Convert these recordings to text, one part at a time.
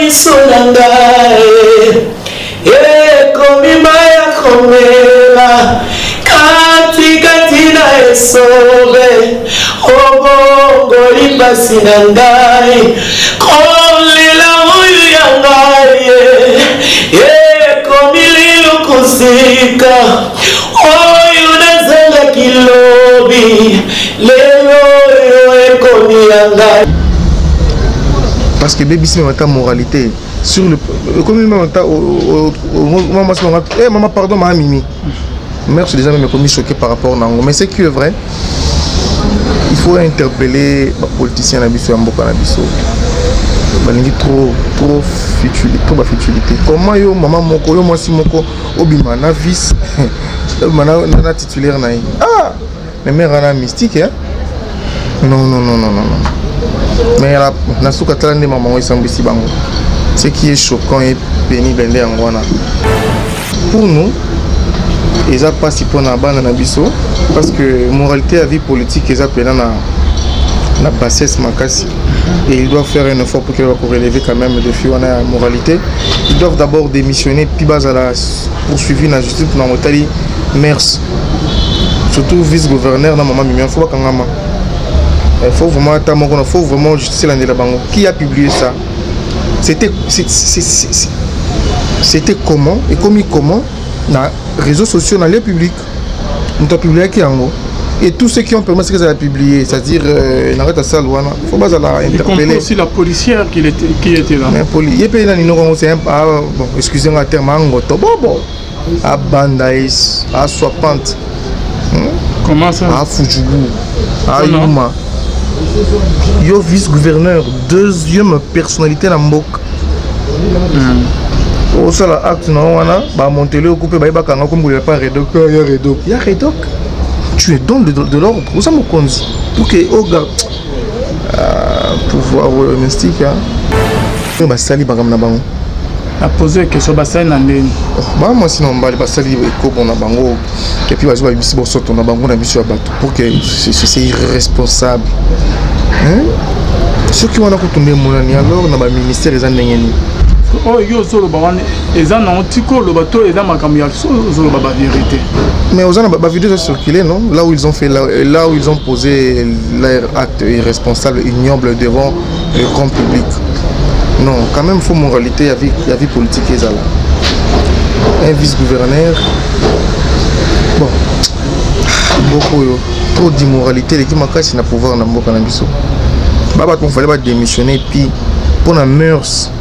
misolanga komima ya komela kati na esove obongo libasi na ngai kolela oyo ya ngai komililu kusika oyo nazalaki lobi lelo oyo ekomi ya ngai. Parce que baby c'est ma moralité sur le comme maman pardon ma mimi mère je déjà me commis choqué par rapport nango mais c'est qui est vrai il faut interpeller les politiciens na biso ya mboka na biso balingi trop futilité comment yo maman moko yo mwasi moko obima na vice na titulaire na ah mais mère ana mystique hein non mais la souka talande maman isambisi bango ce qui est choquant et pénible pour nous ils a pas si pour na bana na biso parce que moralité à vie politique ils appellent na bassesse makasi et ils doivent faire un effort pour qu'ils relever quand même le défi on a moralité. Ils doivent d'abord démissionner puis base à la poursuivre la justice pour Motali Mers surtout vice-gouverneur na maman Mimi faut pas kangama. Il faut vraiment attendre, il faut vraiment justifier l'année là-bas. Qui a publié ça? C'était comment et comment dans les réseaux sociaux, dans les publics, nous avons publié qui en haut. Et tous ceux qui ont permis que ça a publié, c'est-à-dire n'arrête à ça, il faut pas la interpeller. Y compris aussi la policière qui était là. Mais bon, excusez-moi, terme à Bandaïs, à Swapante, comment ça? À Fujulu, à Yuma. Yo vice-gouverneur, deuxième personnalité dans Mbok. Au seul acte non wana ba monter au couper ba kanga comme il y a pas Redoc, il y a Redoc. Tu es donc de l'ordre. Où ça me conduit pour que au gars pouvoir mystique hein. Ba sali bagam na bango. A poser question ba sali na ndeni. Ba moi sinon ba sali ko bon na bango et puis ba bisi bo soto na bango na biso bato pour que c'est irresponsable. Hein? Ceux qui ont tomber monani alors na ba ministère les ndengeni. Oh yo solo ba wana eza na otiko lo bato eza makambo ya solo ba vérité. Mais aux gens ba vidéo circulé non là où ils ont fait là où ils ont posé leur acte irresponsable ignoble devant le grand public. Non, quand même faut moralité il y a vie politique et ça là. Un vice-gouverneur bon beaucoup trop d'immoralité l'équipe makasi na pouvoir na mboka na biso. Baba qu'on fallait pas démissionner puis pour la mœurs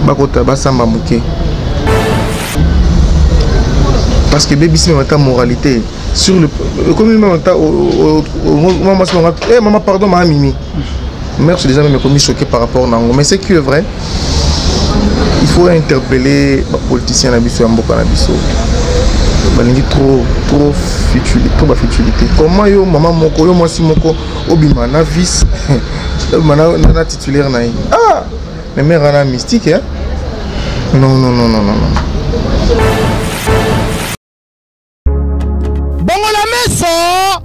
bakota basamba muke. Parce que baby c'est ma moralité sur le comme maman pardon ma mimi mère je déjà me commis choqué par rapport nango mais c'est qui est vrai il faut interpeller les politiciens na biso ya mboka na biso balingi trop futilité comment yo maman moko yo mwasi moko obima na vice na titulaire na ah mais mère ana mystique hein non bongola meso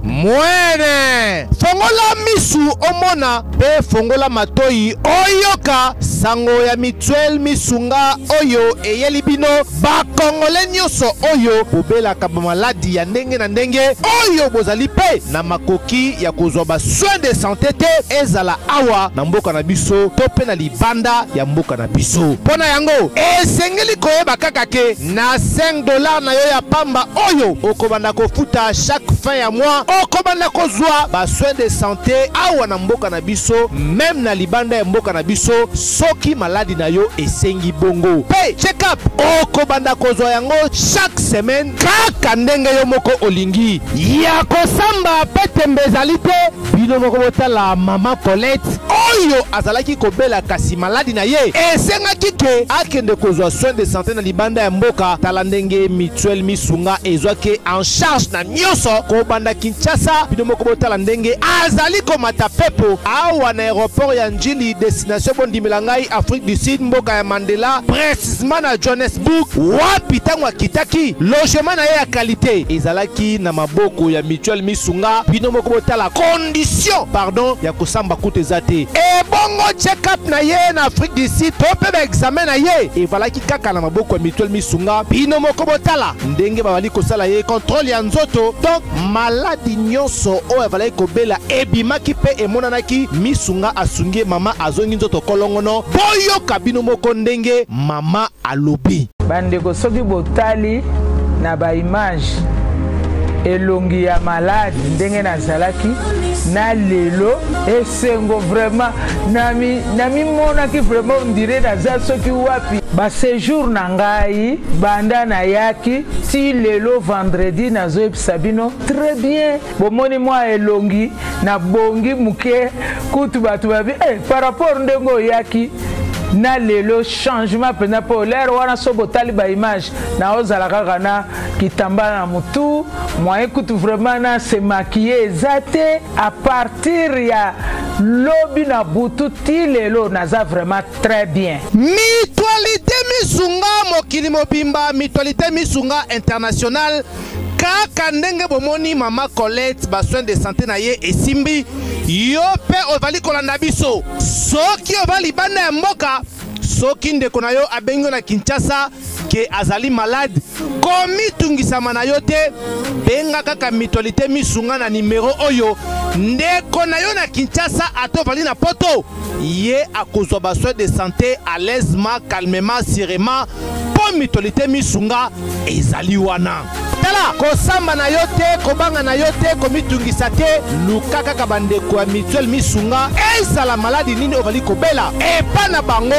mwene fongola misu omona pe fongola matoi oyoka sango ya mituel misunga oyo eyeli bino bakongole nyonso oyo bobelaka bamaladi ya ndenge na ndenge oyo bozali pe na makoki ya kozwa ba soin de santé te ezala awa na mboka na biso to pe na libanda ya mboka na biso mpona yango esengeli koyeba kaka ke na $5 na yo ya pamba oyo okobanda kofuta chaque fin ya mois okobanda kozwa ba soin de santé awa na mboka na biso même na libanda ya mboka na biso soki maladi na yo esengi bongo pe check up okobanda kozwa yango chaque semaine kaka ndenge yo moko olingi ya kosamba pete mbezali te bino moko botala mama Colette oyo azalaki kobela kasi maladi na ye esengaki ke akende kozwa soin de santé na libanda ya mboka tala ndenge mutuel misunga ezwaki en charge na nyonso kobanda Kinshasa bino moko botala ndenge azali komata pepo awa na aéroport ya Njili destination bondimela ngai Afrique du Sud mboka ya Mandela précisément na Johannesburg wapi tango akitaki logement na ye ya qualité ezalaki na maboko ya Mutuelle Misunga bino moko botala condition pardon ya kosamba kutu eza te ebongo check-up na ye na Afrique du Sud to mpe baexamen na ye evalaki kaka na maboko ya Mutuelle Misunga bino moko botala ndenge babali kosala ye contrôle ya nzoto donc maladi nyonso oyo evalaki kobela ebimaki mpe emonanaki Misunga asungi mama azongi nzoto kolongono boyoka bino moko ndenge mama alobi bandeko soki botali na ba image elongi ya malade ndenge nazalaki na lelo esengo vraiment nami monaki vraiment on dirait naza soki wapi ba séjour na ngai banda na yaki ti lelo vendredi nazoyebisa bino très bien bomoni mwa elongi na bongi muke kutu bato babi par rapport ndenge oyaki na lelo changement pena po l'air wana sobo tali ba image na ozala kaka na kitamba na mutu moyen kutu vraiment na se maquiller zate à partir ya lobi na butu ti lelo naza vraiment très bien. Mutualité Misunga mokili mobimba Mutualité Misunga international kaka ndenge bomoni mama Colette ba soin de santé na ye esimbi yo pe ovali kolanda biso soki ovali bana ya mboka soki ndeko na yo abengo na Kinshasa ke azali malade komi tungisama na yo te benga kaka Mutualité Misunga na numéro oyo ndeko na yo na Kinshasa atovali na poto ye akozwa ba soin de santé à l'aisement calmement sereinement po Mutualité Misunga ezali wana tala kosamba na yo te kobanga na yo te komitungisa te luka kaka bandeko ya Mutuelle Misunga ezala maladi nini ovali kobela epa na bango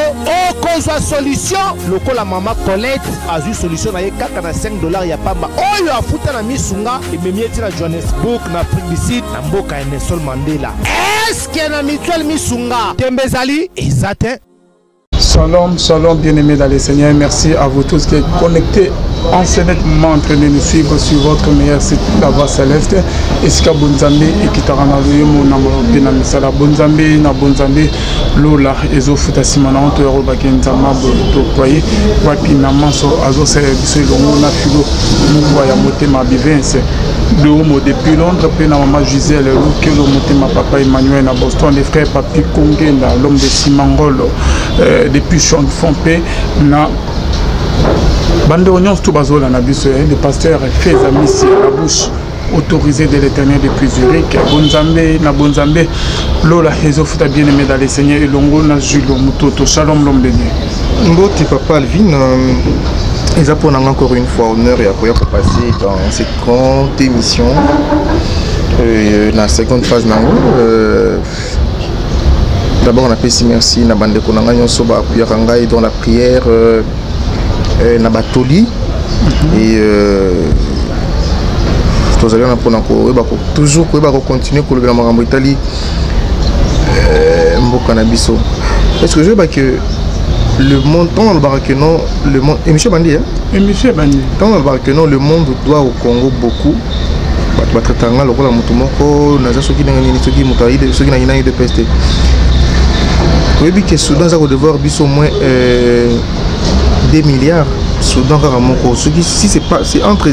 okozwa solution lokola mama Colette azwi solution na ye kaka na $5 ya pamba oyo afuta na Misunga ememi eti na Johannesburg na Afrique du Sud na mboka ya Nelson Mandela eske na Mutuelle Misunga tembe ezali eza te. Shalom, shalom, bien-aimés dans le Seigneur. Merci à vous tous qui êtes connectés en ce moment en train de nous suivre sur votre meilleur site, la voix céleste. Eska Bonzambe et qui t'a rendu mon amour de Misala Bonzambe, na Bonzambe, Lola, Ezo Futassimana, on te revoit Genzama, Botokoye, Wapina Manso, Azo Service, Lomona Figo, Mouvoya Motema Bivence. De Homo depuis Londres, puis na maman Gisèle, que le Motema Papa Emmanuel, na Boston, les frères Papi Kongenda, l'homme de Simangolo, depuis Chong Fompe, na Bande Oignon, tout bazola, na biso, le pasteur fait amis à la bouche. Autorisé de l'Éternel depuis Zurich, Bonzambe, na Bonzambe, Lola, Ezofuta bien-aimé dans les Seigneurs, et Longo, na Julo, Mutoto, Shalom, l'homme de Dieu. Mboti Papa Alvin, ils ont encore une fois honneur et après pour passer dans cette grande émission, la seconde phase. D'abord, on a fait merci na bande konanga soba puis dans la prière, na batoli et toujours continuer pour le Marambo Italie Mbokanabiso. Est-ce que je veux que le monde, dans le Barakenon, le monde, et Michel Bandi, dans le Barakenon, le monde doit au Congo beaucoup. Batratanga, le rôle à Motomoko, Naza Soki Nangani, Moutaï, ceux qui n'ont de peste. Vous voyez que Soudan, ça va devoir bis au moins 2 milliards. Soudan, si c'est entre 1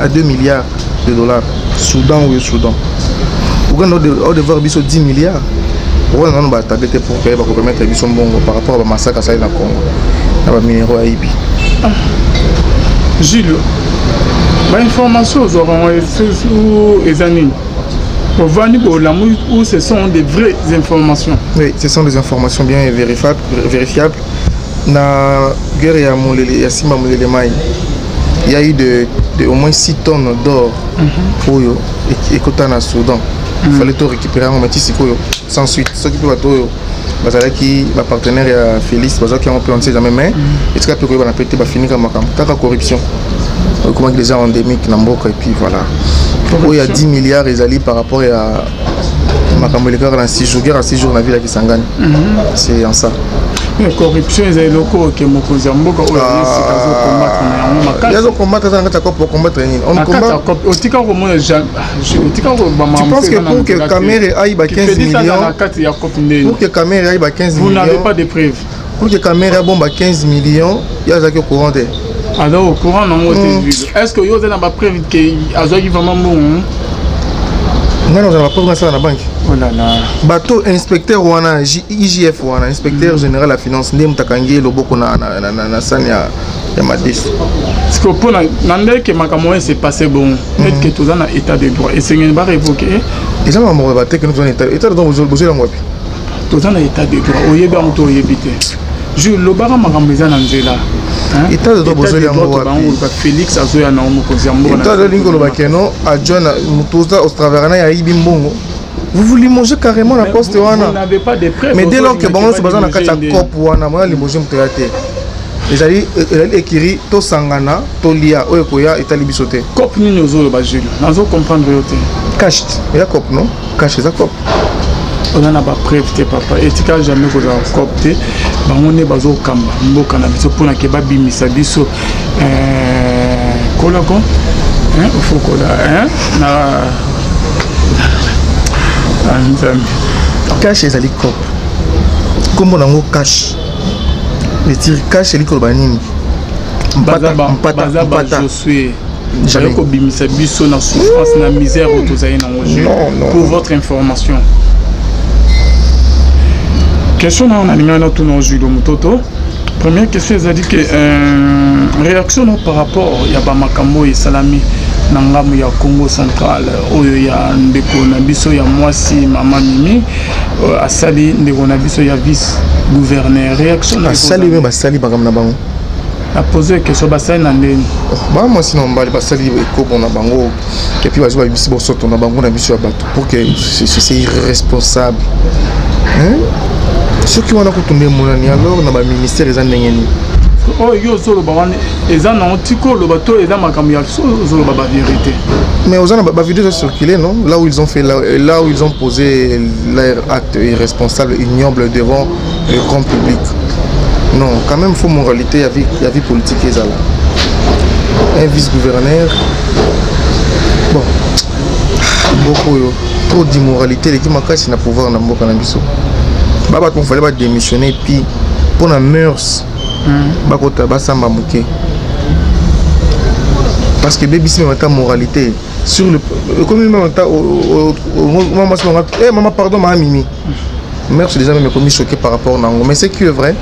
à 2 milliards de dollars. Soudan ou Soudan. Ouganda, on va devoir bis au 10 milliards. On va targeter pour permettre par rapport au massacre à Congo. On va minéraux à Ibi. Gilles, l'information auront les années. Où ce sont des vraies informations. Oui, ce sont des informations bien vérifiables. Na guerre ya Molele, ya Simba Molele Mai. Il y a eu au moins 6 tonnes d'or pour eux et Kotana Soudan. Il fallait tout récupérer en métis sans suite. Ce qui peut être qui va partenaire à Félix, qui ont pu on ne sait jamais mais est-ce que peut on peut finir comme la corruption. Comment déjà endémique Namboka et puis voilà. Il y a 10 milliards ils allaient par rapport à Makamboleka dans 6 jours, guerre à 6 jours la ville qui s'engage. C'est en ça. La corruption est locaux qui m'ont posé un mot. Ils ont combattre pour combattre. On combat. Tu penses que pour que caméra aille à 15 millions, pour que caméra aille à 15 millions, vous n'avez pas de preuves. Pour que caméra bombe à 15 millions, il y a des courants. Alors au courant non est-ce que vous avez pas preuve que Azoki vraiment bon? Non, on a pas ça dans la banque. Oh là là. Bateau inspecteur wana IGF wana inspecteur général la finance ndem takangi loboko na sani ya Madeso. Parce que pour nande que makambo s'est passé bon, peut-être que tout ça na état de droit et c'est une barre évoqué. Et ça m'a mort bateau que nous on état de droit bozo la ngwapi. Tout ça na état de droit. Oyebi amto oyebite. Je le bara makambo za na nzela. État de droit bozo la ngwapi. Félix azoya na omokozi ambo. État de lingo lobakeno adjoint mutoza ostraverana ya ibimbo. Vous voulez manger carrément la poste wana. Vous n'avez pas de preuves. Mais dès lors que bon c'est bazana kata cop wana moi limoger mtoyate. Les alliés écrit to sangana to lia oyo koya etali bisote. Cop ni nozo ba Jules. Nazo comprendre yote. Cash. Il y a cop non? Cash ça cop. On a pas preuve te papa. Et tu quand jamais ko za cop te ba ngone bazo kamba. Mboka na biso pona ke ba bimisa biso kola ko. Faut kola na cash ezali cop kombo nango cash les tir cash eli koloba nini mpata j'allais ko bimisa biso na souffrance na misère autozaye na ngoje pour votre information. Question on a nimana tout no Jules Mutoto. Première question ils a dit que réaction par rapport ya ba makambo et salami nangamu ya Congo central oyo ya ndeko na biso ya mwasi mama Mimi asali ndeko na biso ya vice gouverneur réaction asali me basali bagam na bango a posé question basali na ndeni ba mwasi na mbali basali eko na bango et puis bazo ba biso bosoto na bango na biso ya bato pour que c'est irresponsable ceux qui wana kutumbe monani alors na ba ministère ezan ndengeni. Oh, yo solo bawane eza na otiko le bateau eza makambo ya solo ba vérité. Mais aux ana ba vidéo circulé non là où ils ont fait là où ils ont posé leur acte irresponsable ignoble devant le grand public. Non, quand même faut moralité il y a vie politique ezala. Un vice-gouverneur bon beaucoup trop d'immoralité l'équipe makasi na pouvoir na mboka na biso. Baba qu'on fallait pas démissionner puis pour la mœurs bakota basamba muke parce que baby c'est même moralité sur le comme même temps maman pardon ma Mimi mère je déjà me commis choqué par rapport nango mais c'est que vrai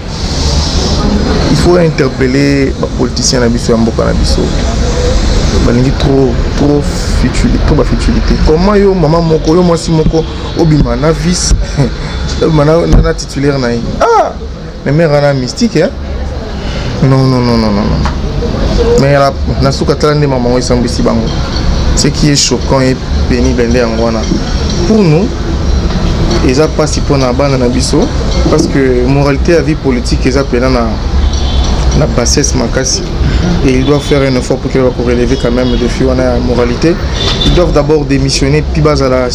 il faut interpeller les politiciens na biso ya mboka na biso balingi trop futilité comment yo maman moko yo mwasi moko obima na vice na titulaire na ah mais mère ana mystique hein. Non. Mais la soukatane maman est sambisi bango. Ce qui est choquant et pénible pour nous, ils n'ont pas si pour na biso parce que moralité à vie politique ils appellent na bassesse makasi et ils doivent faire un effort pour qu'ils relever quand même le défi on a moralité. Ils doivent d'abord démissionner puis base à la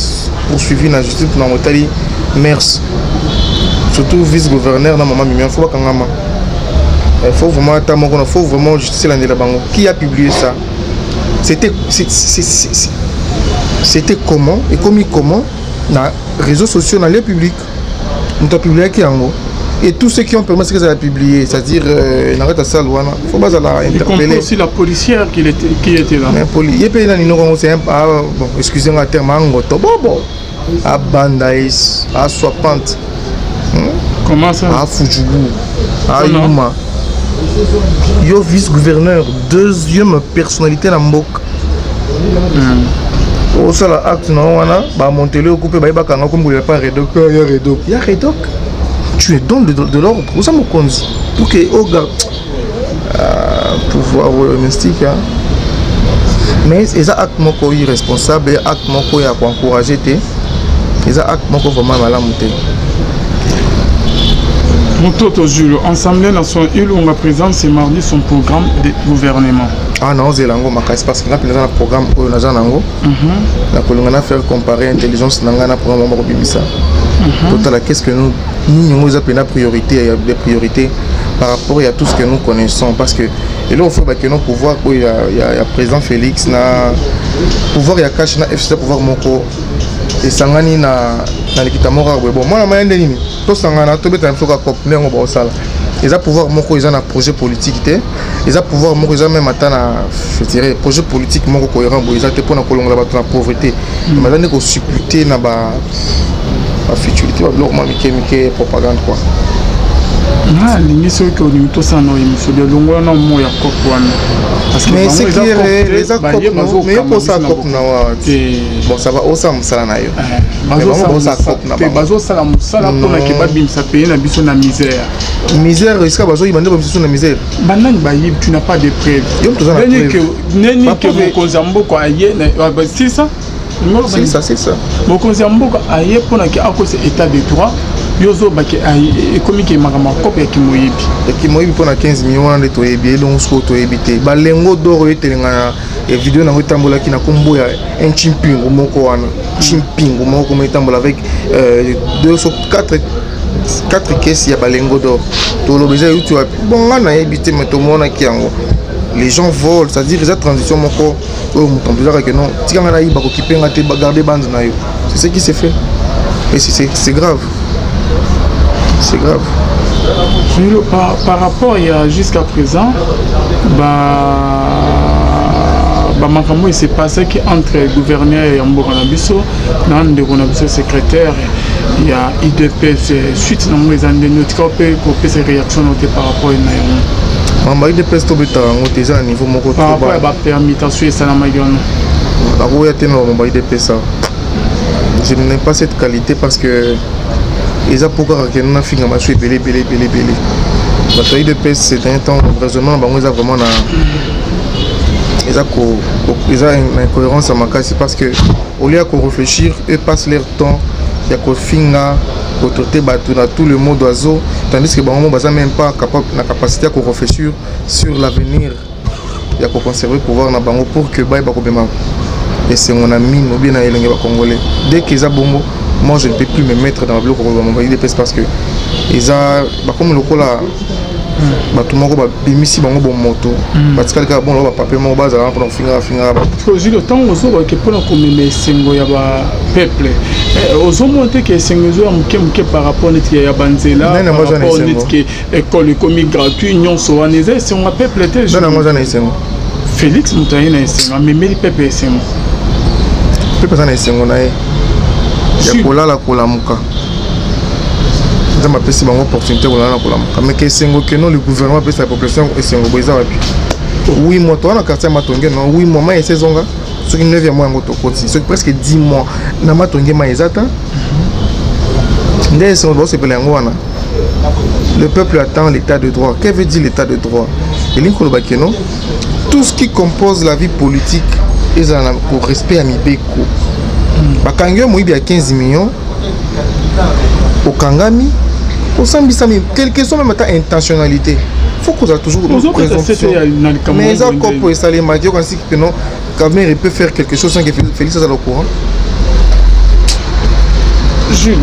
poursuivre la justice pour n'amotali mers surtout vice-gouverneur na maman Mimi faut pas kangama. Il faut vraiment justifier l'année là-bas. Qui a publié ça? C'était comment et comment dans les réseaux sociaux, dans les publics. Nous avons publié qui en haut. Et tous ceux qui ont permis que ça a publié, c'est-à-dire il arrête à ça, il faut pas la interpeller. aussi la policière qui était là. Il y a des gens qui bon, excusez-moi le terme, à Bandaïs, à Swapante, comment ça? À Fujubu, à Yuma. Yo vice-gouverneur, deuxième personnalité dans Mbok. Au seul acte, bah monter le coupé, bah il comme vous pas Redoc, il y a Redoc. Tu es dans de l'ordre, où ça me conduit pour que au gars pouvoir mystique. Mais les actes moko irresponsable, les actes moko ya encourager te, les actes moko vraiment mal monter. Mutoto Jules, Assemblée nationale, il ou ma présence c'est mardi son programme de gouvernement. Ah non, c'est l'ango makas parce que là le programme où on a nango. La colonne faire comparer intelligence nangana programme moko bimisa. Total qu'est-ce que nous appelons la priorité, des priorités par rapport à tout ce que nous connaissons parce que et là on faut que nos pouvoir il y a président Félix na pouvoir il y a cash na FC pouvoir moko et sangani na l'équipe mora bon moi la moyenne de nini to sangana to beta msoka cop nengo ba osala ils ont pouvoir moko ils ont un projet politique ils ont pouvoir moko ils ont même atteint je dirais projet politique moko cohérent ils ont été pour na kolongola bato na pauvreté mais là ne supputer na ba futurité ba biloko mike propagande quoi. Ah, l'émission que nous tous en avons émission de longueur non moi ya kokwana. Mais c'est clair les accords mais pour ça cop na bon ça va au sam sala na yo. Bazo ça cop na ba. Bazo sala musala pour na keba bimsa payer na biso na misère. Misère est-ce que bazo ibande ba biso na misère. Banani ba yib tu n'as pas de preuve. Neni que mon konzambo ko aye c'est ça. C'est ça. Mon konzambo ko aye pour na ki akose état de droit. Yozo baki ay komiki makama kopi ya kimoyibi pona 15 millions de toyebi elongo sko toyebi te balengo doro etelenga na vidéo na ngotambola ki na kombo ya un chimpingo moko wana chimpingo moko metambola avec 4 caisses ya balengo d'or to lobeza yutu bon ngana yebite meto mona ki yango les gens volent c'est-à-dire les transition moko o mutambola que non tikanga na yiba ko kipenga te garder bande na yo c'est ce qui s'est fait et c'est grave. C'est grave. Par rapport à jusqu'à présent, il s'est passé qu'entre le gouverneur et Mbokanabiso, dans le secrétaire, il y a IDPS suite dans les années pour ces réactions par rapport à IDPS déjà à niveau par rapport à la permutation et Salamagano. Je n'aime pas cette qualité parce que ils ont pourquoi que nous avons fait belé. La taille de pèse c'est un temps raisonnement, ils ont vraiment ils ont une incohérence à ma cas, c'est parce que au lieu de réfléchir, ils passent leur temps, il y a qu'on finga, qu'on traite tout le monde d'oiseau, tandis que ils n'ont même pas la capacité de réfléchir sur l'avenir, il y a qu'on conserver le pouvoir dans bango pour que baï bakobema et c'est mon ami ou bien les Congolais. Dès qu'ils ont bon moi je ne peux plus me mettre dans le bloc parce que ils ont comme le coup là tout le monde va bimisi bango bon moto parce que bon là papier mon base là pour finir parce que le temps aux autres que pour comme les singo ya ba peuple aux autres monter que singo zo amke par rapport à ya banzela par rapport à école comme gratuit non so anisé c'est un peuple tel non moi j'en ai singo Félix Moutaïna est singo mais les peuple est singo peuple ça est singo na ya kolala kolamuka ça m'a pris une opportunité kolala kolamuka mais que sengo que non le gouvernement pèse la population et sengo boza wapi oui moi toi na quartier matonge non oui moi ma saisonga ce qui 9e mois ngoto koti ce presque 10 mois na matonge ma ezata ndé sengo bo se pele ngwana le peuple attend l'état de droit. Que veut dire l'état de droit? Et l'incolo bakeno tout ce qui compose la vie politique est pour respect à Mibeko. Bakangyo moibi à 15 millions au Kangami au Sambisami, quelle que soit même ta intentionnalité. Faut qu'on a toujours une présomption. Mais ça comme pour installer Madio quand c'est que non, Kamer peut faire quelque chose sans que Félix soit au courant. Jules,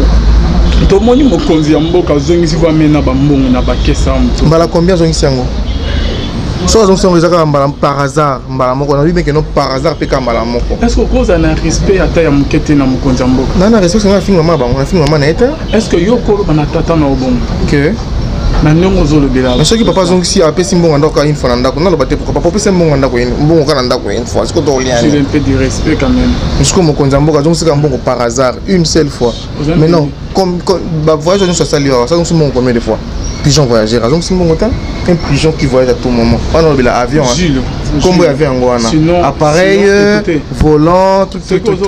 tout le monde me convient beaucoup à Zongi si vous amenez à Bambon na bakesa. Mbala combien Zongi siango? Soit on s'en réserve par hasard, on a vu que non par hasard peut kambala moko. Est-ce que cause un respect à taille mukete na mukonzambo? Non, respect c'est un film maman, on a film maman net. Est-ce que yoko na tata na obon? Que na nyongo zo le bela. Mais ce qui papa zongi si apé simbo ndako une fois ndako, na lo baté pourquoi papa simbo ndako mbongo kana ndako une fois. Est-ce que tu lien? J'ai un peu de respect quand même. Est-ce que mukonzambo ka zongi c'est mbongo par hasard une seule fois. Mais non, comme bah voyage on se salue, ça on se monte combien de fois? Pigeon voyageur, donc c'est mon temps un pigeon qui voyage à tout moment. On a l'avion, comme il y avait en Guana. Appareil, volant, tout ce truc.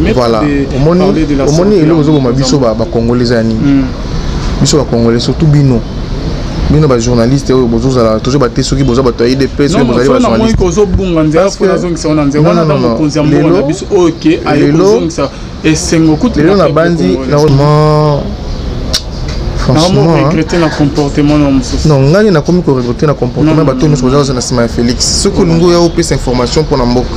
Mais voilà, au monde il est congolais congolais surtout bino. Bino ba journaliste au bozo la toujours ba teso ki bozo ba toyi de pèse que bozo ba journaliste ko zo bunga nzela fona zongi sa ona nzela na mo konzambo na biso OK ayo zongi sa et sengo kutu na bandi normalement franchement regretter na comportement na mususu non ngani na komi ko regretter na comportement ba to muso bozo na sima Félix ce que lungo ya opé cette information pour na mboka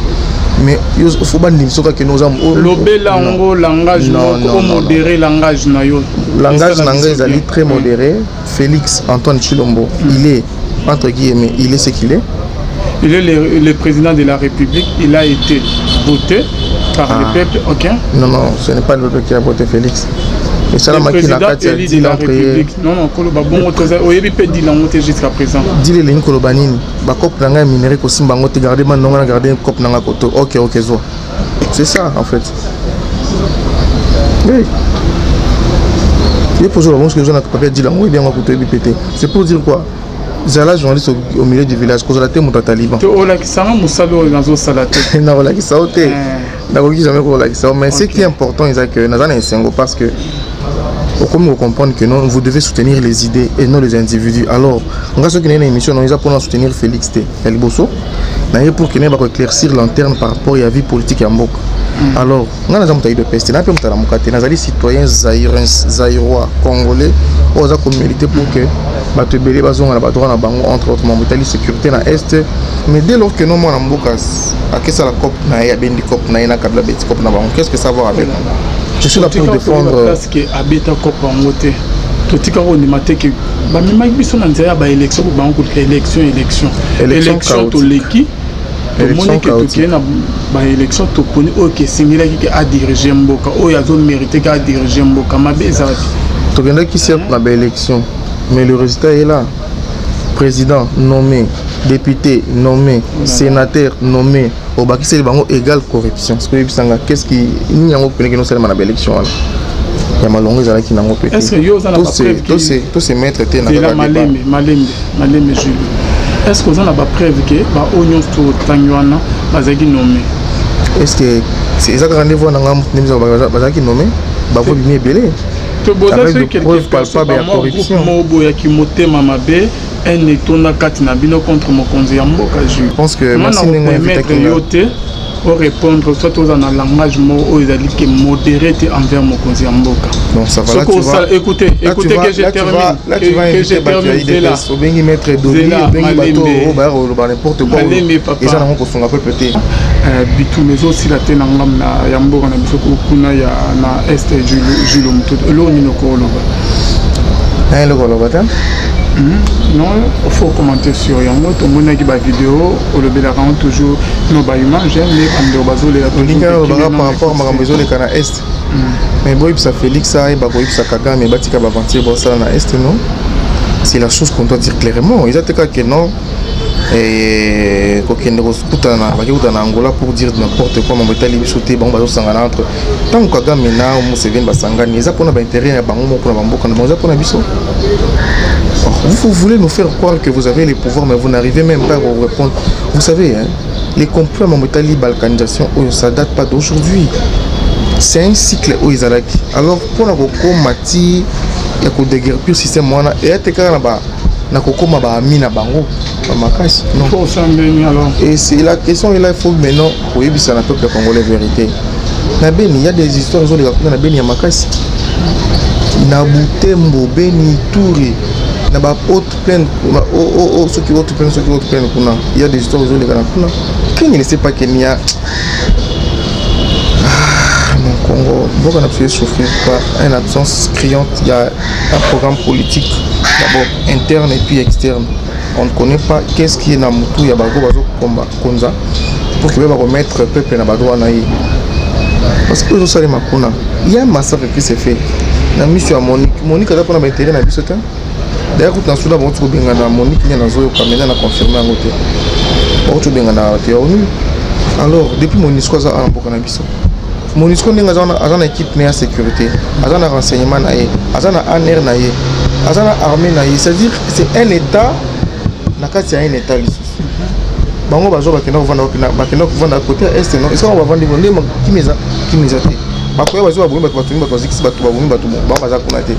mais il faut pas dire que nous avons le langage modéré langage na yo langage est très modéré. Félix Antoine Chilombo il est entre guillemets il est ce qu'il est. Il est le président de la République, il a été voté par le peuple, ok. Non, non, ce n'est pas le peuple qui a voté Félix. Et ça, la président élu de la République. Non, non, Koloba, bon, oyebi pe dit l'angote jusqu'à présent. Dis les lignes Kolobanini. Ba cop nanga minéré ko simba ngote garder man nonga garder cop nanga koto. OK, OK, zo. C'est ça en fait. Oui. Et pour jouer, que les gens n'ont pas dit l'angote bien koto ebi pété. C'est pour dire quoi? Zala journaliste au milieu du village cause la tête mon taliban. To ola kisanga musalo ngazo salate. Na ola kisaote. Na ko jamais ko ola kisao mais ce qui est important c'est que nazana esengo parce que comme vous comprenez que non, vous devez soutenir les idées et non les individus. Alors, on a ce qui est une émission, on a pour soutenir Félix T. Eliboso, pour qu'il ait éclaircir l'antenne par rapport à la vie politique à Mbok. Alors, on a des de peste, on a des citoyens zaïrois, congolais, on a communauté pour que les bébés entre autres membres de la sécurité dans l'Est. Mais dès lors que nous sommes en Mbok, qu'est-ce que ça va avec nous? Je suis là pour défendre. Parce que Abeta Kopa Moté, tout ce qu'on dit, c'est que même si on a une élection, on a une élection, tout l'équipe. Le monde qui est une élection, tout connaît, ok, c'est qui a dirigé Mboka, oh, il y a zone mérité qui a dirigé Mboka, ma belle. Tout le monde qui sert dans l'élection, mais le résultat est là. Président nommé, député nommé, sénateur nommé, au bas qui c'est égal corruption. Qu'est-ce qui n'y a pas de seulement dans l'élection? Il y a malongue qui n'a pas est-ce que tous ces maîtres étaient dans la malème Jules. Est-ce que vous avez la preuve que l'Union Tangwana est nommé? Est-ce que c'est exactement rendez-vous dans la nommé? Vous bien belé. Un étonnant Katinabino contre mon conseiller Mboka. Je pense que merci de répondre soit aux en langage qui est modéré envers mon conseiller Mboka. Non, ça va là, écoutez que je termine. Là, tu vas inviter Batuaï au Bengi Maître Doli, au Bengi Bateau, n'importe quoi. Et ça, on va peut peut-être. Bitou mais aussi la tenangam na Yamboka na bisoko kuna ya na Est Jules Mututu. Lo ni noko loba. Le Golobata. Non, il faut commenter sur Yango. Tout le monde a une vidéo, on le verra toujours nos images, mais on doit baser les par rapport à ma maison de Cana Est. Mais bon, ça Félix, ça, il ça Kagame, mais Batika Bavanti, bon ça na Est, non. C'est la chose qu'on doit dire clairement. Ils ont été que non. Et quand on a Angola pour dire n'importe quoi, on va aller sauter, bon, on va s'engager entre. Tant que Kagame est là, on se vient de s'engager. Ils ont pas d'intérêt à Bango pour la Bamboka, mais ils ont pas d'ambition. Vous voulez nous faire croire que vous avez les pouvoirs, mais vous n'arrivez même pas à vous répondre. Vous savez, hein, les complots à Mamotali, balkanisation, ça ne date pas d'aujourd'hui. C'est un cycle où ils allaient. Alors, pour la Coco Mati, il y a des guerres pure système. Et et c'est la question, il faut maintenant, oui, ça n'a pas le Congolais vérité. Il y a des histoires, ils ont des racontés, il y a Makassi. Nabutembo, Beni, Touré. Il y a autres plaines, ceux qui autres plaines, il y a des histoires où les gars qui ne sait pas qu'il y a mon Congo, beaucoup d'absolument souffrir par une absence criante. Il y a un programme politique d'abord interne et puis externe. On ne connaît pas qu'est-ce qui est dans Moutou, il y a Bago Bazo Komba Konza pour qu'il va remettre le peuple dans Badoua Naï. Parce que il y a un massacre qui s'est fait. La mission à Monique a pas d'intérêt dans le temps. D'ailleurs, quand on a trouvé Monique, il y a un confirmé en côté. Alors, depuis Monisco, il y a un peu de Monisco, il y a une équipe de sécurité, il y a un renseignement, il y a un ANR, il y a une armée. C'est-à-dire que c'est un État, il y a un État. Bango bazo bakenda kuvanda côté est non est-ce qu'on va vendre des qui meza bakoya bazo babumi batozikisi batu babumi batu baza kunate.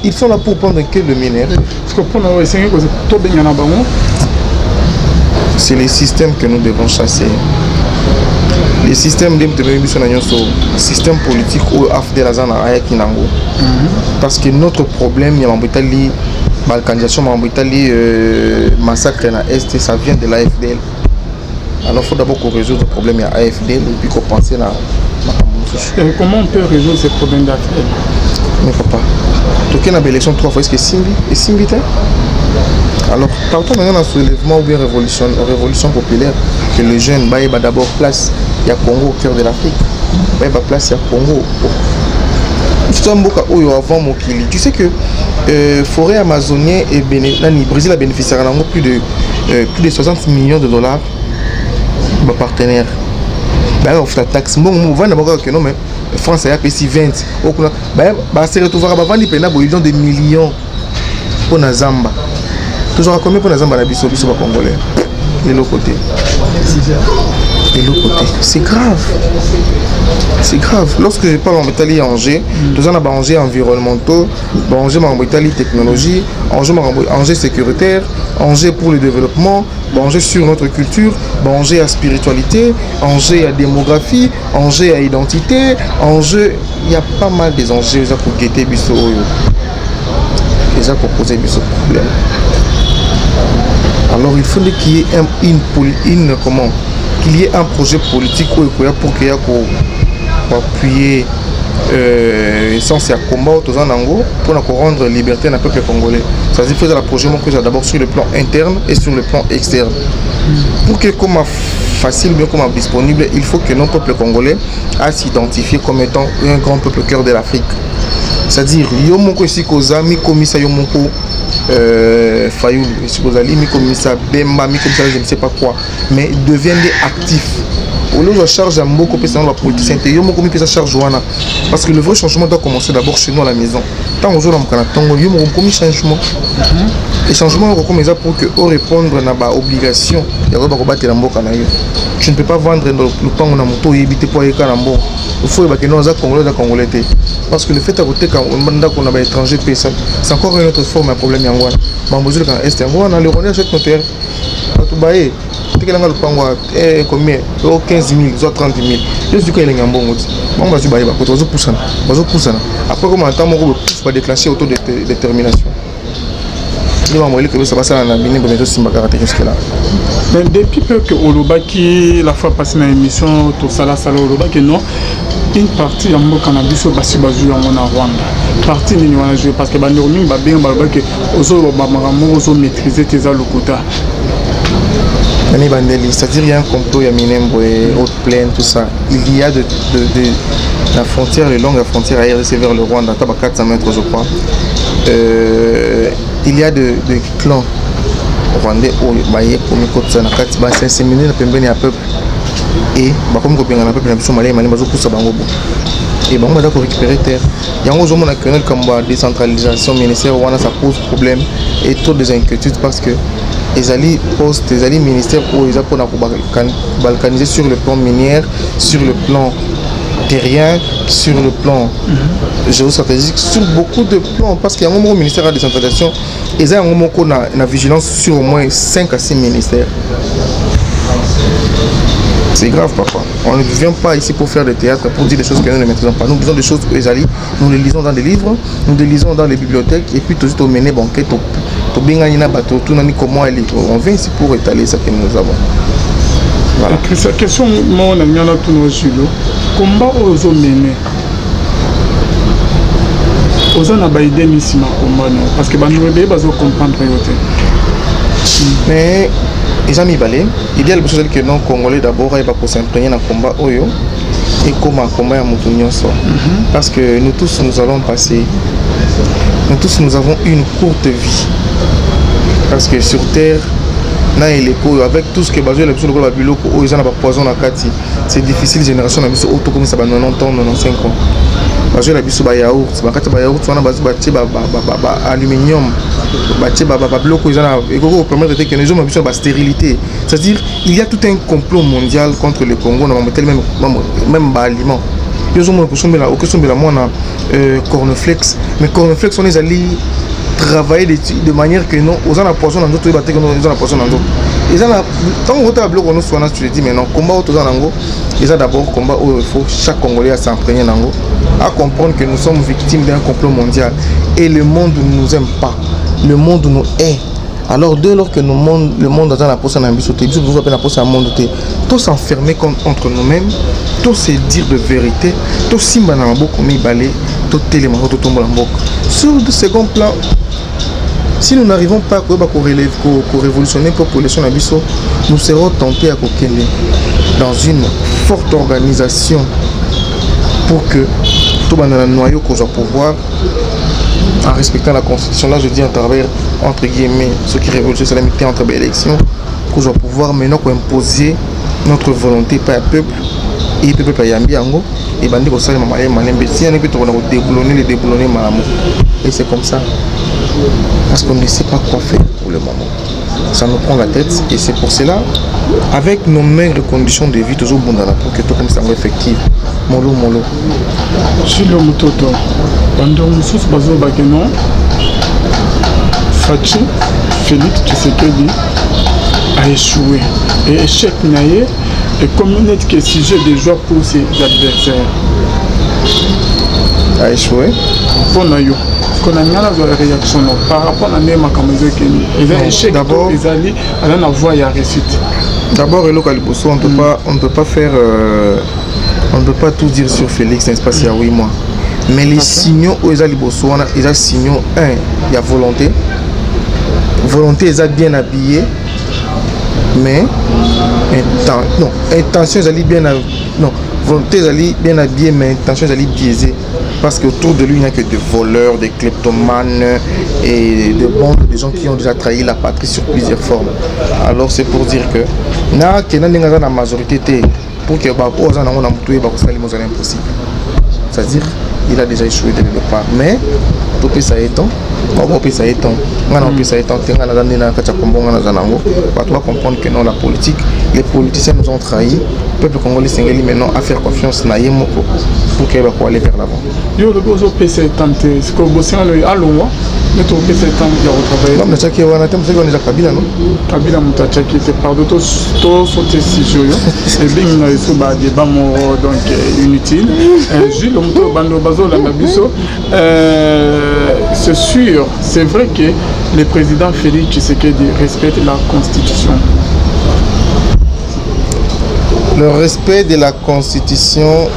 Ils sont là pour prendre que le minerai. Parce que pour nous essayer que tout bien na bango, c'est les systèmes que nous devons chasser. Les systèmes de système politique ou afdel azana ayakinango. Parce que notre problème il y a Mambitali balkanisation Mambitali massacre na est ça vient de l'AFDL. Alors il faut d'abord qu'on résout le problème à AFDL et puis qu'on pense à comment on peut résoudre ces problèmes d'AFDL? Mais papa, tout cas, il y a une élection 3 fois, est-ce que c'est Simbi? Alors, partout maintenant dans le soulèvement ou bien révolution populaire, que les jeunes baillent d'abord place, il y a Congo au cœur de l'Afrique. ba place ya Congo avant Mokili. Tu sais que forêt amazonienne et Brésil a bénéficié de plus de 60 millions de dollars de partenaires. Bah offre la taxe. Bon, on va d'abord que non mais France a payé 20. Bah se retrouver à vendre des millions pour Nazamba. Toujours à combien pour Nazamba la biso congolais. De l'autre côté. De l'autre côté. C'est grave. C'est grave. Lorsque je parle en Italie Angers, nous avons Angers environnementaux, Angers en Italie technologie, Angers sécuritaire, Angers pour le développement, Angers sur notre culture, Angers à spiritualité, Angers à démographie, Angers à identité, Angers, il y a pas mal des enjeux pour guetter biso déjà pour poser biso problème. Alors il faut qu'il y ait qu'il y ait un projet politique pour qu'il y ait pour appuyer essence à combat pour rendre liberté à peuple congolais. Ça veut dire que le projet d'abord sur le plan interne et sur le plan externe. Pour que comme facile, bien comme disponible, il faut que nos peuples congolais à s'identifier comme étant un grand peuple cœur de l'Afrique. C'est-à-dire, Yomoko ici Kozami, Komisa Yomoko Fayoul, ici Kozali, Mikomisa Bemba, Mikomisa je ne sais pas quoi, mais deviennent actifs. Au lieu de charge à beaucoup de la politicien, Yomoko mi pesa charge wana. Parce que le vrai changement doit commencer d'abord chez nous à la maison. Tant aux autres on Yomoko comme changement. Et changement comme ça pour que on répondre à ma obligation, il tu ne peux pas vendre le pain on a moto et éviter pour aller carambo. Il faut que nous Congolais Congolais. Parce que le fait qu'on a des étrangers, c'est encore une autre forme de problème. Est le Rwanda achète nos terres. Combien 15 000, 30 000. Je suis dit après, comment on va déclencher autodétermination. Depuis peu que Olobaki, la fois passée dans l'émission, tout ça, Olobaki, non, une partie de mon cannabis au Basi Bazou en Rwanda. Partie de nous joué parce que Bandormi va bien que aux maîtriser tes allocuta. C'est-à-dire il y a un complot, il y a Minembo et Haute Plaine, tout ça. Il y a de la frontière, le long de la frontière à RDC vers le Rwanda, à 400 mètres je crois. Il y a des clans rwandais où c'est inséminé le peuple et comme copier un peuple et bon, on va récupérer terre. Il y a un jour comme décentralisation ministère ça pose problème et trop des inquiétudes parce que les alliés postent, les alliés ministères où ils apprennent à balkaniser sur le plan minier, sur le plan terrien, sur le plan géostratégique, sur beaucoup de plans parce qu'il y a un moment au ministère de la décentralisation et il y a un moment qu'on a une vigilance sur au moins 5 à 6 ministères. C'est grave, papa. On ne vient pas ici pour faire des théâtres, pour dire des choses que nous ne maîtrisons pas. Nous avons besoin de choses que les alliés, nous les lisons dans des livres, nous les lisons dans les bibliothèques et puis tout de suite on mène banquette, comment elle est. On vient ici pour étaler ce que nous avons. Voilà. La question, moi, on a mis là tout nos julo. Combat aux hommes menés. Aux hommes n'a idée ni si ma combat non. Parce que nous devons comprendre priorité. Mais les amis balés, idéal pour que non Congolais d'abord il va pour s'imprégner dans le combat oyo et comme un combat à Moutounion sort. Parce que nous tous nous allons passer. Nous tous nous avons une courte vie. Parce que sur terre, avec tout ce que Bazou a poison dans Kati, c'est difficile, génération a mis auto comme ça 90 ans, 95 ans. Bazou a mis yaourt, c'est aluminium, stérilité. C'est-à-dire il y a tout un complot mondial contre le Congo, même aliments. Ils ont cornflakes, mais cornflakes on les alliés travailler de manière que non, aux gens la poisson dans d'autres bâtiments, ils ont la poisson dans d'autres. Ils ont tant on vote à bloc on soit tu dis mais non combat autour dans l'ango. Ils ont d'abord combat où il faut chaque Congolais à s'imprégner d'ango, à comprendre que nous sommes victimes d'un complot mondial et le monde ne nous aime pas, le monde nous hait. Alors dès lors que le monde dans la poche en ambisauté, vous appelez la poche à monde tous s'enfermer entre nous-mêmes, tous se dire de vérité, tous simba dans la boca comme ils balaient, tous télémans, tous tombent dans la boca. Sur le second plan, si nous n'arrivons pas à révolutionner la population d'Abisso, nous serons tentés à coquiller dans une forte organisation pour que tout le noyau qu'on soit pouvoir, en respectant la constitution, là je dis à travers, entre guillemets, ceux qui révolutionnaient la limité entre les élections, qu'on soit pouvoir maintenant imposer notre volonté par le peuple, et le peuple par Yambiango, et bandit au salaire maman malembe, si on est plutôt les déboulonner maman, et c'est comme ça, parce qu'on ne sait pas quoi faire pour le moment. Ça nous prend la tête, et c'est pour cela, avec nos maigres conditions de vie, toujours bon pour que tout comme ça soit effectif. Molo. Chilo Mutoto, pendant Moussous Bazo Bageno, Fachi, Félix Tshisekedi a échoué. Et échec naïe est comme une qui est sujet de joie pour ses adversaires. A échoué. Pour Nayo. Qu'on a une réaction par rapport à Néma Kamezo Keni. Il a échec d'abord. Ils allaient à la voie et à réussite. D'abord, on ne peut pas faire. On ne peut pas tout dire sur Félix, n'est-ce pas, il y a 8 mois. Mais les signaux où ils ont signaux, il y a volonté. Volonté, ils sont bien habillés. Mais, intention, ils sont bien habillés. Non, volonté, ils sont bien habillés, mais intention, ils sont biaisés. Parce qu'autour de lui, il n'y a que des voleurs, des kleptomanes et des bandes de gens qui ont déjà trahi la patrie sur plusieurs formes. Alors, c'est pour dire que, la majorité, pour que c'est impossible. C'est-à-dire il a déjà échoué dès le départ. Mais tout peut ça étant, on peut ça étant, on peut ça étant, on doit comprendre que non, la politique, les politiciens nous ont trahis. Le peuple congolais s'est maintenant à faire confiance à Yemoko pour qu'elle va aller vers l'avant. Yo le gros PC tenté, ce que vous bossez à l'eau, mais tout PC tenté à retravailler. Non, mais ça qui est un thème, c'est qu'on est déjà Kabila, non? Kabila Moutacha qui était par d'autres sautés si joyeux. Et bien, il y a des débats donc inutiles. Jules Moto Bando Bazo Langabiso, c'est sûr, c'est vrai que le président Félix Tshisekedi respecte la constitution. Le respect de la constitution,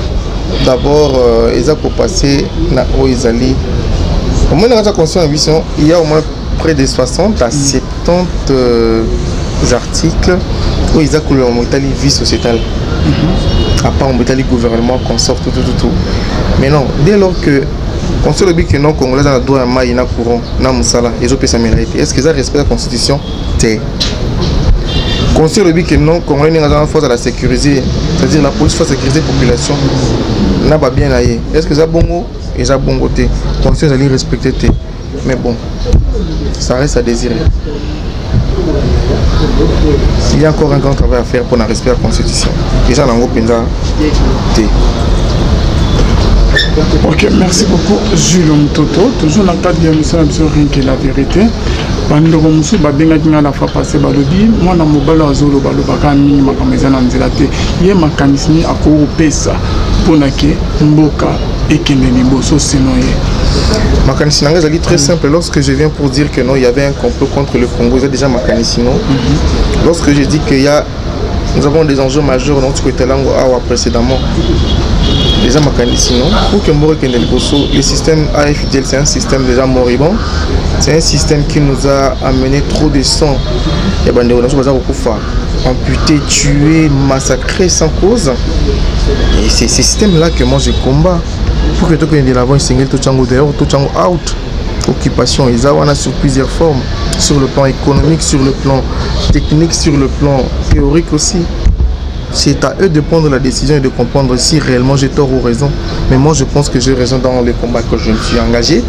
d'abord, ils ont passé na Oizali. Au moins, dans la constitution, il y a au moins près de 60 à 70 articles où ils ont coulé en Italie vie sociétale. À part en Italie gouvernement, consort, tout. Mais non, dès lors que on se le dit que non, Congolais dans la droit à Maïna courant, na Moussala, ils ont pu s'améliorer. Est-ce qu'ils ont respecté la constitution? Conseil le but que non, Congolais n'est pas force à la sécuriser, c'est-à-dire la police faut sécuriser la population. N'a pas bien aillé. Est-ce que ça bongo et ça bon côté? Conseil allait respecter. Mais bon, ça reste à désirer. Il y a encore un grand travail à faire pour respecter la constitution. Déjà dans le Pinda. Ok, merci beaucoup Jules Mtoto. Toujours dans le cadre de l'émission rien que la vérité. Bandoko musu babengaki nga la fois passé balobi mwana mobala azolo balobaka mingi makambo eza na nzela te ye makanisi nini akopesa mpona ke mboka ekende liboso sino ye. Makanisi nanga ezali très simple. Lorsque je viens pour dire que non, il y avait un complot contre le Congo, il y a déjà makanisi non. Lorsque je dis qu'il y a nous avons des enjeux majeurs dans ce côté là précédemment. Déjà makanisi non. Pour que mboka ekende liboso, le système AFDL c'est un système déjà moribond. C'est un système qui nous a amené trop de sang. Il y a des gens amputés, tués, massacrés sans cause. Et c'est ce système-là que moi je combats. Pour que tout le monde ait l'avant, il s'engage tout le dehors, tout le out. Occupation, ils ont sur plusieurs formes. Sur le plan économique, sur le plan technique, sur le plan théorique aussi. C'est à eux de prendre la décision et de comprendre si réellement j'ai tort ou raison. Mais moi je pense que j'ai raison dans les combats que je me suis engagé.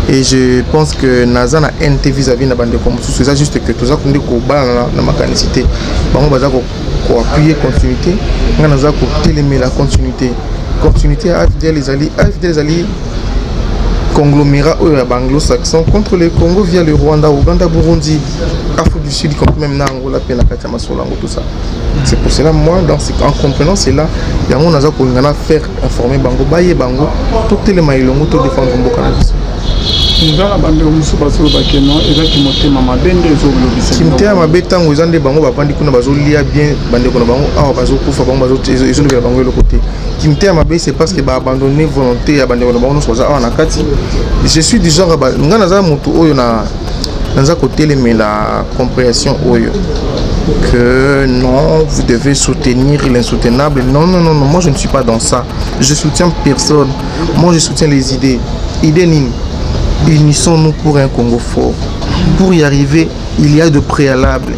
Et je pense que Naza a NT vis-à-vis de la bande de combat. C'est juste que tout ça qu'on dit qu'on bat dans ma canicité. On va appuyer continuité. On va télémer la continuité. Continuité AFDL les alliés. Conglomérat anglo-saxon contre le Congo via le Rwanda, Ouganda, Burundi, Afrique du Sud, comme même Angola, Penakatama, Solango, tout ça. C'est pour cela, moi, en comprenant cela, il y a un monde qui a faire informer Bango, Baye Bango, toutes les maïlongo, tout défendre Bango Cannabis. Dans la bande de Moussou Basso Bakeno, et là qui monte ma bende zo lobby. Qui monte ma bête tango, ils ont des bango, bandi kuna bazo lia bien, bande kuna bango, bazo kufa bango bazo, ils ont des bango de l'autre côté. Qui monte ma bête, c'est parce que bah abandonné volonté, abandonné kuna bango, nous soit en akati. Je suis du genre, nga naza moto oyo na dans un côté mais la compréhension que non, vous devez soutenir l'insoutenable. Non, non, non, non, moi je ne suis pas dans ça. Je soutiens personne. Moi je soutiens les idées. Idées Nini. Unissons-nous pour un Congo fort. Pour y arriver, il y a de préalables.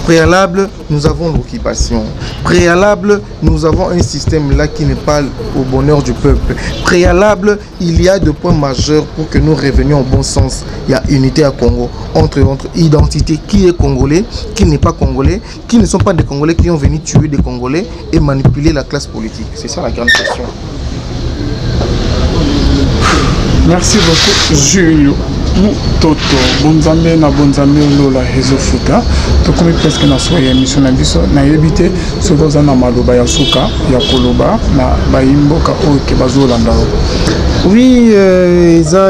Préalable, nous avons l'occupation. Préalable, nous avons un système là qui n'est pas au bonheur du peuple. Préalable, il y a deux points majeurs pour que nous revenions au bon sens. Il y a unité à Congo, entre identité, qui est congolais, qui n'est pas congolais, qui ne sont pas des Congolais, qui ont venu tuer des Congolais et manipuler la classe politique. C'est ça la grande question. Merci beaucoup, Julio. Toto, bonzambe na bonzambe lola hezofuta. Tokomi presque na soya émission na biso na yebite sokoza na maloba ya suka ya koloba na baimboka oke bazolanda. Oui,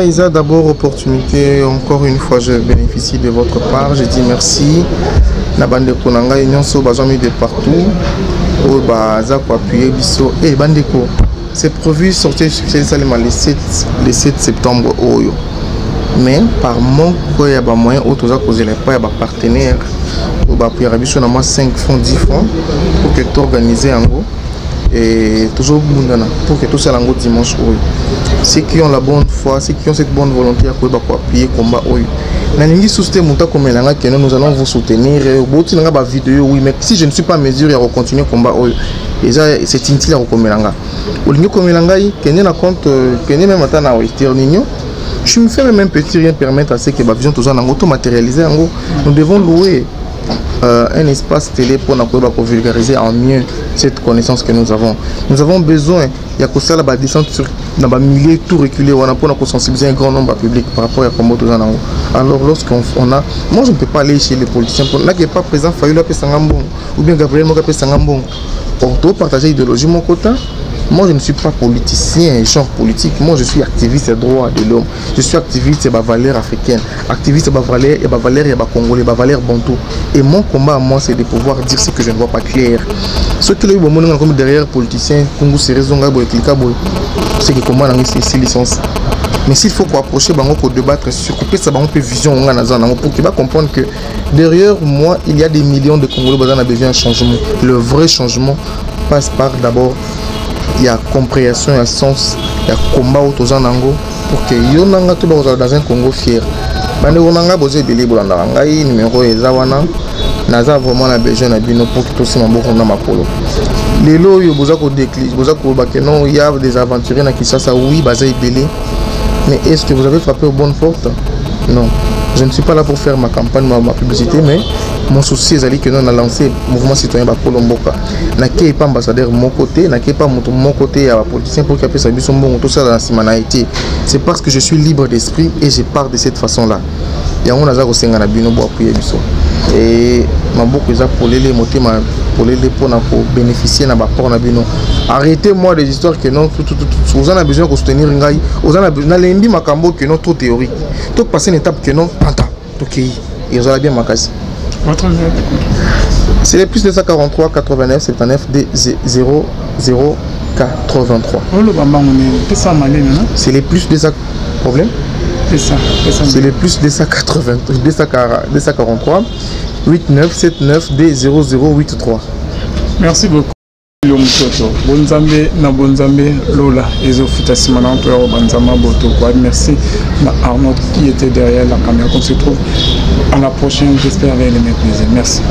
Isa, d'abord opportunité. Encore une fois, je bénéficie de votre part. Je dis merci. Na bande konanga union so bazami de partout. O baza ko appuyer biso et bandeko. C'est prévu sortir sur Salima le 7 septembre oyo. Mais par manque il y a des moyens autour de causer les pas, il y a des partenaires. Il y a 5 francs, 10 francs pour que tu organises en gros. Et toujours pour que tout ça en gros dimanche. Ceux qui ont la bonne foi, ceux qui ont cette bonne volonté à appuyer le combat. Nous allons vous soutenir. Oui, mais si je ne suis pas en mesure de continuer le combat, c'est inutile à recommander. Je me fais même un petit rien permettre à ce que la vision tous en auto matérialisé. Nous devons louer un espace télé pour nous vulgariser en mieux cette connaissance que nous avons. Nous avons besoin, il y a que ça la descente sur dans les milliers tout reculé, on a pour sensibiliser un grand nombre de public par rapport à comment tous en haut. Alors lorsqu'on a, moi je ne peux pas aller chez les politiciens pour là qui n'est pas présent, Fayula Pesangambon ou bien Gabriel Moka Pesangambon. On doit partager l'idéologie mon côté. Moi, je ne suis pas politicien, genre politique. Moi, je suis activiste des droits de l'homme. Je suis activiste de la valeur africaine. Activiste de la valeur et de congolais, de la valeur bantou. Et mon combat à moi, c'est de pouvoir dire ce que je ne vois pas clair. Ce que les gens comme derrière politiciens, c'est que comment on a ces licences. Mais s'il faut qu'on approche, pour débattre sur ça, on peut vision pour qu'il va comprendre que derrière moi, il y a des millions de Congolais qui ont besoin d'un changement. Le vrai changement passe par d'abord. Il y a compréhension, il y a sens, il y a combat autour de Nango pour que Yonanga tout dans un Congo fier. Bande Onanga bosé belé bolanda ngai numéro ezawana naza vraiment na besoin na bino pour que tout ce mambo na makolo. Lelo yo boza ko déclic, boza ko bakeno il y a des aventuriers na Kinshasa oui baza belé. Mais est-ce que vous avez frappé aux bonnes portes? Non. Je ne suis pas là pour faire ma campagne, ma publicité, mais mon souci est que nous avons lancé le mouvement citoyen Bakolomboka. N'a pas ambassadeur de mon côté, n'a pas mon côté à politicien pour qu'il puisse son bon tout ça dans la simanaïté. C'est parce que je suis libre d'esprit et je pars de cette façon-là. Et on a aussi un bino pour appuyer biso. Et ma beaucoup ça pour les motés pour bénéficier na rapport na bino. Arrêtez-moi des histoires que non vous en avez besoin de soutenir ngai, vous en avez besoin lembi makambo que non trop théorique. Tout passer une étape que non panta. OK. Et vous allez bien makasi. Votre numéro de compte. C'est les plus 243 89 79 00 83. C'est les plus de ça problème. C'est les plus 243 89 79 D0083. Merci beaucoup. Bonzambe na bonzambe Lola ezofuta simana to ya banzama boto quoi. Merci na Arnaud qui était derrière la caméra. On se trouve à la prochaine, j'espère avec les mêmes plaisirs. Merci.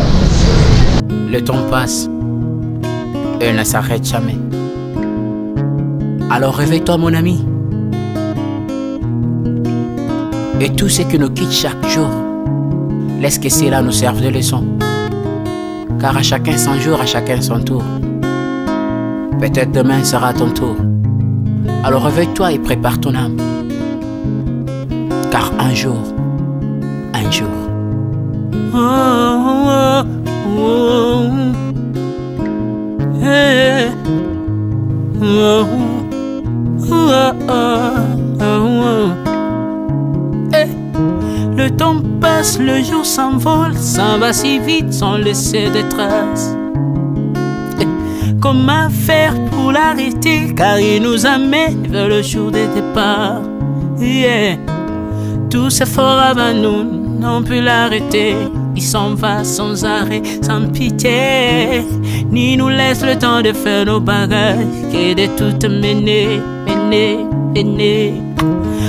Le temps passe, elle ne s'arrête jamais. Alors réveille-toi mon ami. Et tout ce qui nous quitte chaque jour, laisse que cela nous serve de leçon. Car à chacun son jour, à chacun son tour. Peut-être demain sera ton tour. Alors réveille-toi et prépare ton âme. Car un jour. Oh, oh, oh, hey. Oh, oh, oh, oh. Hey. Le temps passe, le jour s'envole, s'en va si vite sans laisser de traces. Comment faire pour l'arrêter, car il nous amène vers le jour de départ. Yeah. Tout c'est fort avant nous. n'ont pu l'arrêter. Il s'en va sans arrêt, sans pitié, ni nous laisse le temps de faire nos bagages, et de tout mener.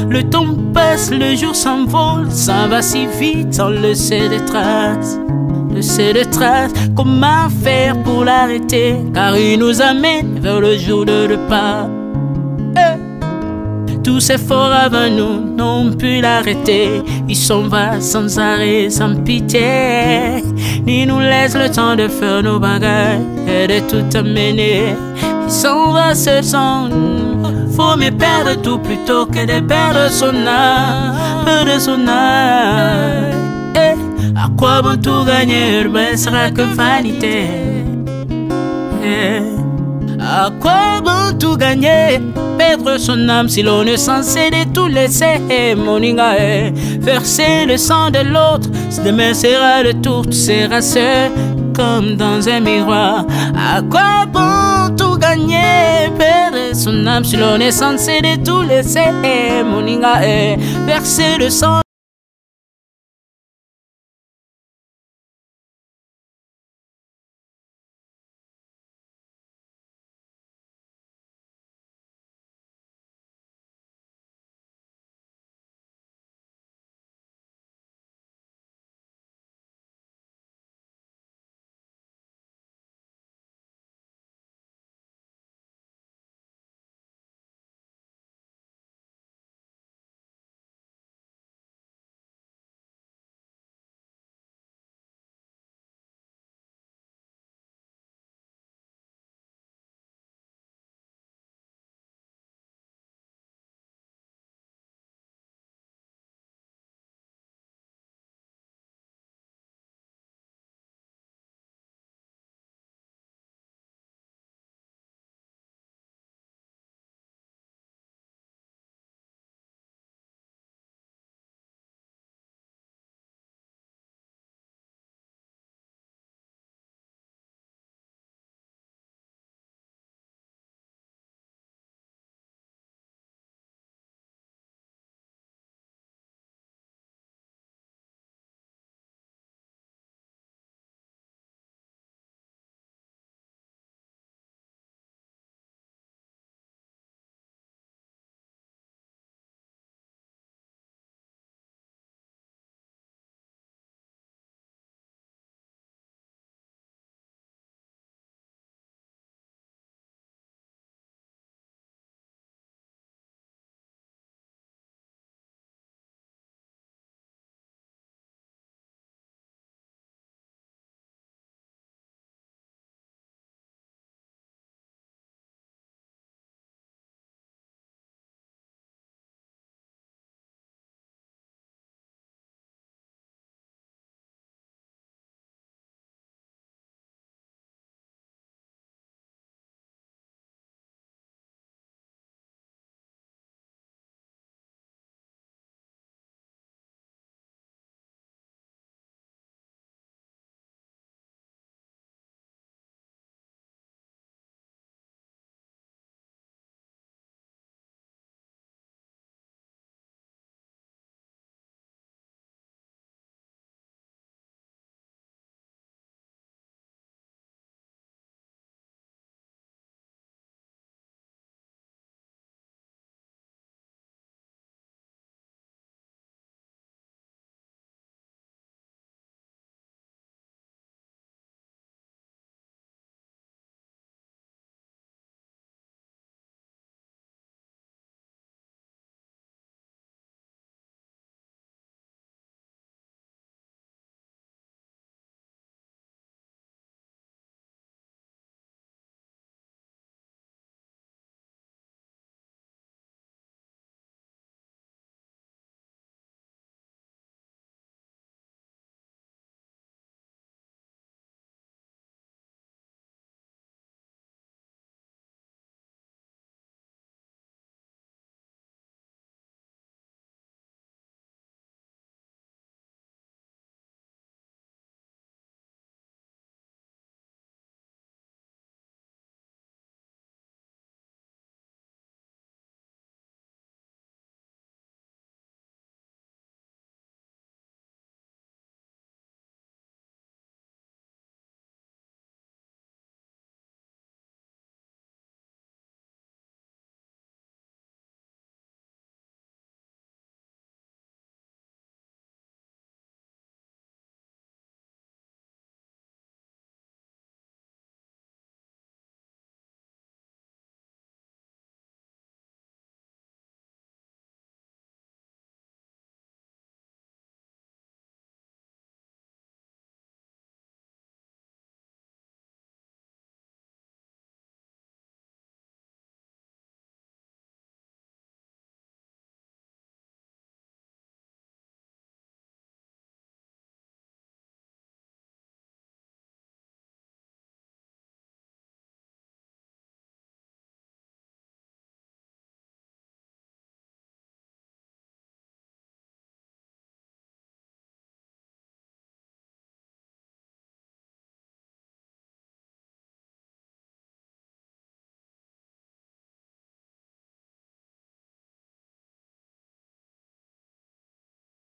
Le temps passe, le jour s'envole, s'en va si vite, sans laisser de traces. Comment faire pour l'arrêter? Car il nous amène vers le jour de repas. Tous ces forts avant nous n'ont pu l'arrêter. Il s'en va sans arrêt, sans pitié, ni nous laisse le temps de faire nos bagages et de tout amener. Il s'en va seul sans nous. Faut mieux perdre tout plutôt que de perdre son âme, À quoi bon tout gagner, ben sera que vanité. À quoi bon tout gagner, perdre son âme si l'on est censé de tout laisser. Moninga, verser le sang de l'autre, si demain sera le tour, tu seras seul comme dans un miroir. À quoi bon tout gagner, perdre son âme si l'on est censé de tout laisser. Moninga, verser le sang